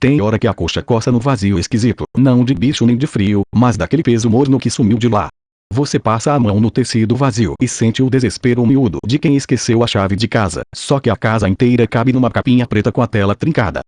Tem hora que a coxa coça no vazio esquisito, não de bicho nem de frio, mas daquele peso morno que sumiu de lá. Você passa a mão no tecido vazio e sente o desespero miúdo de quem esqueceu a chave de casa, só que a casa inteira cabe numa capinha preta com a tela trincada.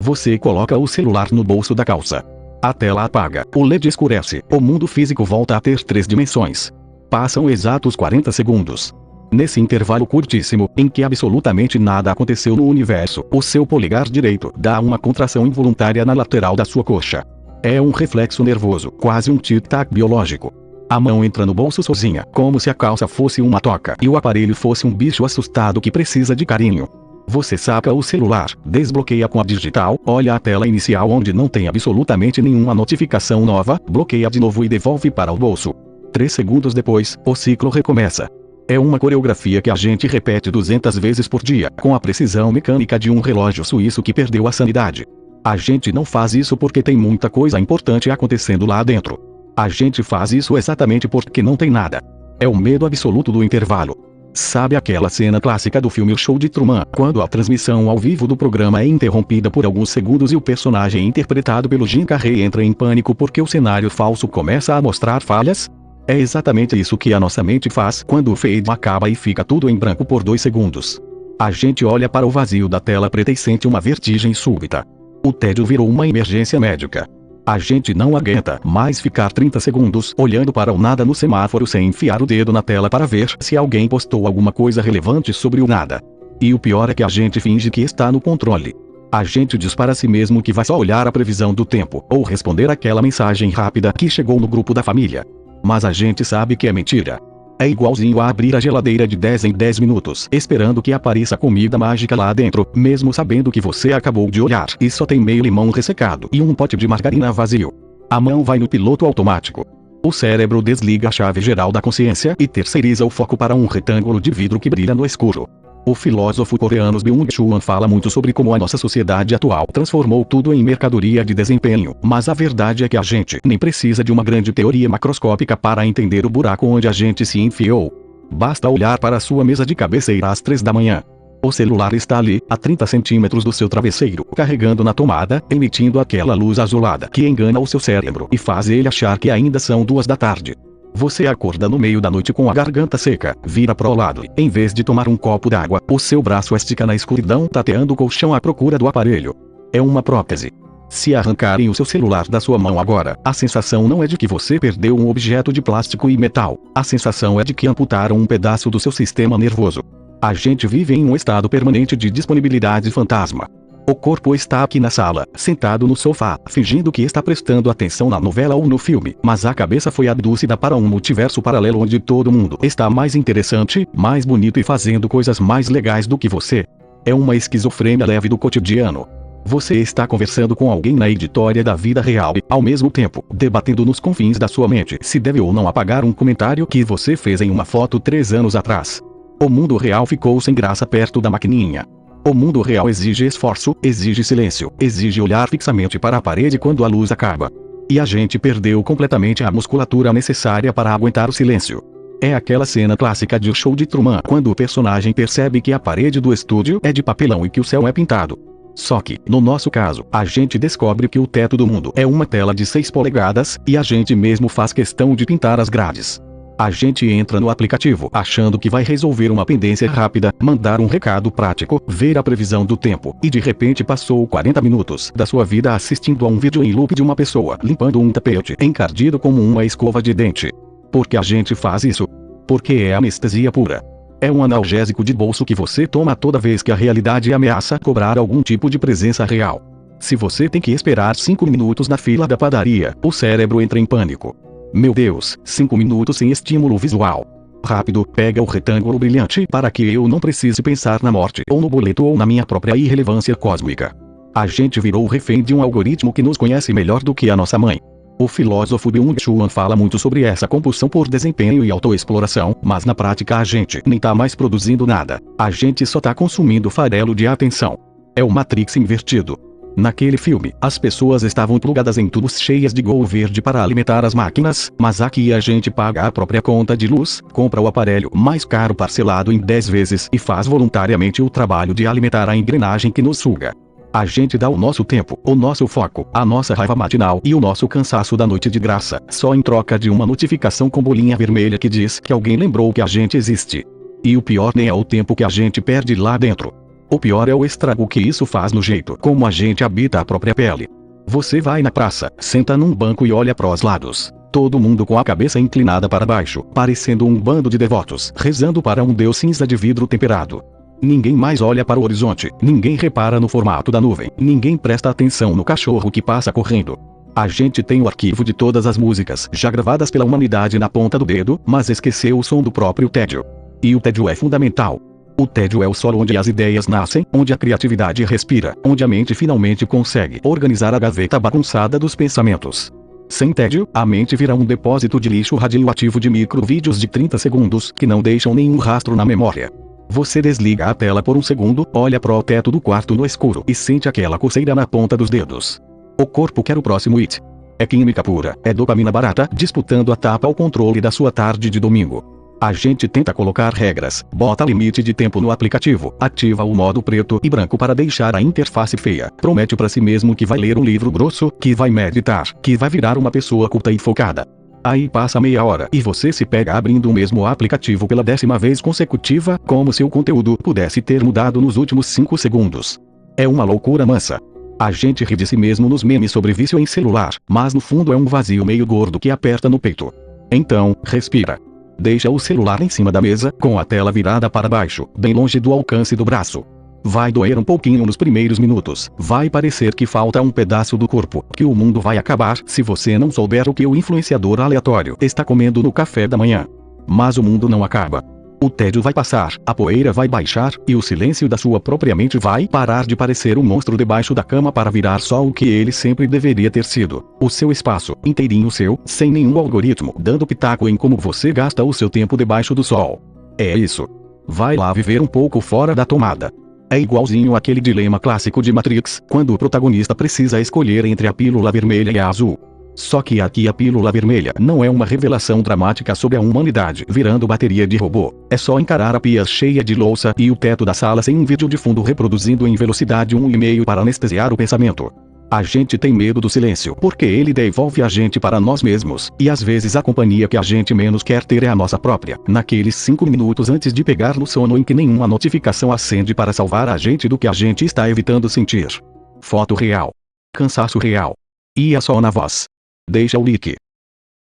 Você coloca o celular no bolso da calça. A tela apaga, o LED escurece, o mundo físico volta a ter 3 dimensões. Passam exatos 40 segundos. Nesse intervalo curtíssimo, em que absolutamente nada aconteceu no universo, o seu polegar direito dá uma contração involuntária na lateral da sua coxa. É um reflexo nervoso, quase um tic-tac biológico. A mão entra no bolso sozinha, como se a calça fosse uma toca e o aparelho fosse um bicho assustado que precisa de carinho. Você saca o celular, desbloqueia com a digital, olha a tela inicial onde não tem absolutamente nenhuma notificação nova, bloqueia de novo e devolve para o bolso. 3 segundos depois, o ciclo recomeça. É uma coreografia que a gente repete 200 vezes por dia, com a precisão mecânica de um relógio suíço que perdeu a sanidade. A gente não faz isso porque tem muita coisa importante acontecendo lá dentro. A gente faz isso exatamente porque não tem nada. É o medo absoluto do intervalo. Sabe aquela cena clássica do filme O Show de Truman, quando a transmissão ao vivo do programa é interrompida por alguns segundos e o personagem interpretado pelo Jim Carrey entra em pânico porque o cenário falso começa a mostrar falhas? É exatamente isso que a nossa mente faz quando o fade acaba e fica tudo em branco por 2 segundos. A gente olha para o vazio da tela preta e sente uma vertigem súbita. O tédio virou uma emergência médica. A gente não aguenta mais ficar 30 segundos olhando para o nada no semáforo sem enfiar o dedo na tela para ver se alguém postou alguma coisa relevante sobre o nada. E o pior é que a gente finge que está no controle. A gente diz para si mesmo que vai só olhar a previsão do tempo ou responder aquela mensagem rápida que chegou no grupo da família. Mas a gente sabe que é mentira. É igualzinho a abrir a geladeira de 10 em 10 minutos, esperando que apareça comida mágica lá dentro, mesmo sabendo que você acabou de olhar e só tem meio limão ressecado e um pote de margarina vazio. A mão vai no piloto automático. O cérebro desliga a chave geral da consciência e terceiriza o foco para um retângulo de vidro que brilha no escuro. O filósofo coreano Byung-Chul fala muito sobre como a nossa sociedade atual transformou tudo em mercadoria de desempenho, mas a verdade é que a gente nem precisa de uma grande teoria macroscópica para entender o buraco onde a gente se enfiou. Basta olhar para a sua mesa de cabeceira às 3 da manhã. O celular está ali, a 30 centímetros do seu travesseiro, carregando na tomada, emitindo aquela luz azulada que engana o seu cérebro e faz ele achar que ainda são 2 da tarde. Você acorda no meio da noite com a garganta seca, vira pro lado e, em vez de tomar um copo d'água, o seu braço estica na escuridão tateando o colchão à procura do aparelho. É uma prótese. Se arrancarem o seu celular da sua mão agora, a sensação não é de que você perdeu um objeto de plástico e metal, a sensação é de que amputaram um pedaço do seu sistema nervoso. A gente vive em um estado permanente de disponibilidade fantasma. O corpo está aqui na sala, sentado no sofá, fingindo que está prestando atenção na novela ou no filme, mas a cabeça foi abduzida para um multiverso paralelo onde todo mundo está mais interessante, mais bonito e fazendo coisas mais legais do que você. É uma esquizofrênia leve do cotidiano. Você está conversando com alguém na editória da vida real e, ao mesmo tempo, debatendo nos confins da sua mente se deve ou não apagar um comentário que você fez em uma foto 3 anos atrás. O mundo real ficou sem graça perto da maquininha. O mundo real exige esforço, exige silêncio, exige olhar fixamente para a parede quando a luz acaba. E a gente perdeu completamente a musculatura necessária para aguentar o silêncio. É aquela cena clássica de O Show de Truman, quando o personagem percebe que a parede do estúdio é de papelão e que o céu é pintado. Só que, no nosso caso, a gente descobre que o teto do mundo é uma tela de 6 polegadas, e a gente mesmo faz questão de pintar as grades. A gente entra no aplicativo achando que vai resolver uma pendência rápida, mandar um recado prático, ver a previsão do tempo, e de repente passou 40 minutos da sua vida assistindo a um vídeo em loop de uma pessoa limpando um tapete encardido como uma escova de dente. Por que a gente faz isso? Porque é anestesia pura. É um analgésico de bolso que você toma toda vez que a realidade ameaça cobrar algum tipo de presença real. Se você tem que esperar 5 minutos na fila da padaria, o cérebro entra em pânico. Meu Deus, 5 minutos sem estímulo visual. Rápido, pega o retângulo brilhante para que eu não precise pensar na morte ou no boleto ou na minha própria irrelevância cósmica. A gente virou refém de um algoritmo que nos conhece melhor do que a nossa mãe. O filósofo Byung-Chul fala muito sobre essa compulsão por desempenho e autoexploração, mas na prática a gente nem tá mais produzindo nada. A gente só tá consumindo farelo de atenção. É o Matrix invertido. Naquele filme, as pessoas estavam plugadas em tubos cheias de Gol verde para alimentar as máquinas, mas aqui a gente paga a própria conta de luz, compra o aparelho mais caro parcelado em 10 vezes e faz voluntariamente o trabalho de alimentar a engrenagem que nos suga. A gente dá o nosso tempo, o nosso foco, a nossa raiva matinal e o nosso cansaço da noite de graça, só em troca de uma notificação com bolinha vermelha que diz que alguém lembrou que a gente existe. E o pior nem é o tempo que a gente perde lá dentro. O pior é o estrago que isso faz no jeito como a gente habita a própria pele. Você vai na praça, senta num banco e olha pros lados. Todo mundo com a cabeça inclinada para baixo, parecendo um bando de devotos, rezando para um deus cinza de vidro temperado. Ninguém mais olha para o horizonte, ninguém repara no formato da nuvem, ninguém presta atenção no cachorro que passa correndo. A gente tem o arquivo de todas as músicas já gravadas pela humanidade na ponta do dedo, mas esqueceu o som do próprio tédio. E o tédio é fundamental. O tédio é o solo onde as ideias nascem, onde a criatividade respira, onde a mente finalmente consegue organizar a gaveta bagunçada dos pensamentos. Sem tédio, a mente vira um depósito de lixo radioativo de microvídeos de 30 segundos que não deixam nenhum rastro na memória. Você desliga a tela por um segundo, olha pro teto do quarto no escuro e sente aquela coceira na ponta dos dedos. O corpo quer o próximo hit. É química pura, é dopamina barata disputando a tapa ao controle da sua tarde de domingo. A gente tenta colocar regras, bota limite de tempo no aplicativo, ativa o modo preto e branco para deixar a interface feia, promete para si mesmo que vai ler um livro grosso, que vai meditar, que vai virar uma pessoa culta e focada. Aí passa meia hora e você se pega abrindo o mesmo aplicativo pela 10ª vez consecutiva, como se o conteúdo pudesse ter mudado nos últimos 5 segundos. É uma loucura mansa. A gente ri de si mesmo nos memes sobre vício em celular, mas no fundo é um vazio meio gordo que aperta no peito. Então, respira. Deixa o celular em cima da mesa, com a tela virada para baixo, bem longe do alcance do braço. Vai doer um pouquinho nos primeiros minutos, vai parecer que falta um pedaço do corpo, que o mundo vai acabar se você não souber o que o influenciador aleatório está comendo no café da manhã. Mas o mundo não acaba. O tédio vai passar, a poeira vai baixar, e o silêncio da sua própria mente vai parar de parecer um monstro debaixo da cama para virar só o que ele sempre deveria ter sido. O seu espaço, inteirinho seu, sem nenhum algoritmo, dando pitaco em como você gasta o seu tempo debaixo do sol. É isso. Vai lá viver um pouco fora da tomada. É igualzinho aquele dilema clássico de Matrix, quando o protagonista precisa escolher entre a pílula vermelha e a azul. Só que aqui a pílula vermelha não é uma revelação dramática sobre a humanidade virando bateria de robô. É só encarar a pia cheia de louça e o teto da sala sem um vídeo de fundo reproduzindo em velocidade 1,5 para anestesiar o pensamento. A gente tem medo do silêncio porque ele devolve a gente para nós mesmos, e às vezes a companhia que a gente menos quer ter é a nossa própria, naqueles 5 minutos antes de pegar no sono em que nenhuma notificação acende para salvar a gente do que a gente está evitando sentir. Foto real. Cansaço real. E é só na voz. Deixa o like.